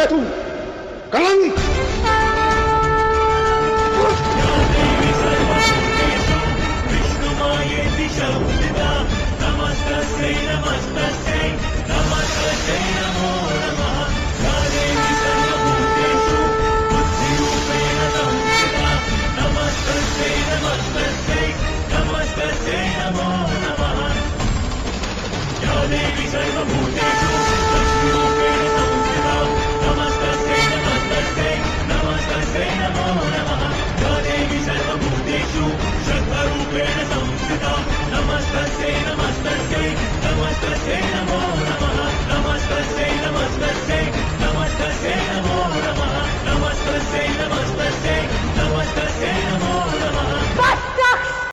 है तू? कलंक! देवी सर्वभूतेषु लक्ष्मीरूपेण संस्थिता नमस्तस्यै नमस्तस्यै नमस्तस्यै नमो नमः या देवी सर्वभूतेषु श्रद्धारूपेण संस्थिता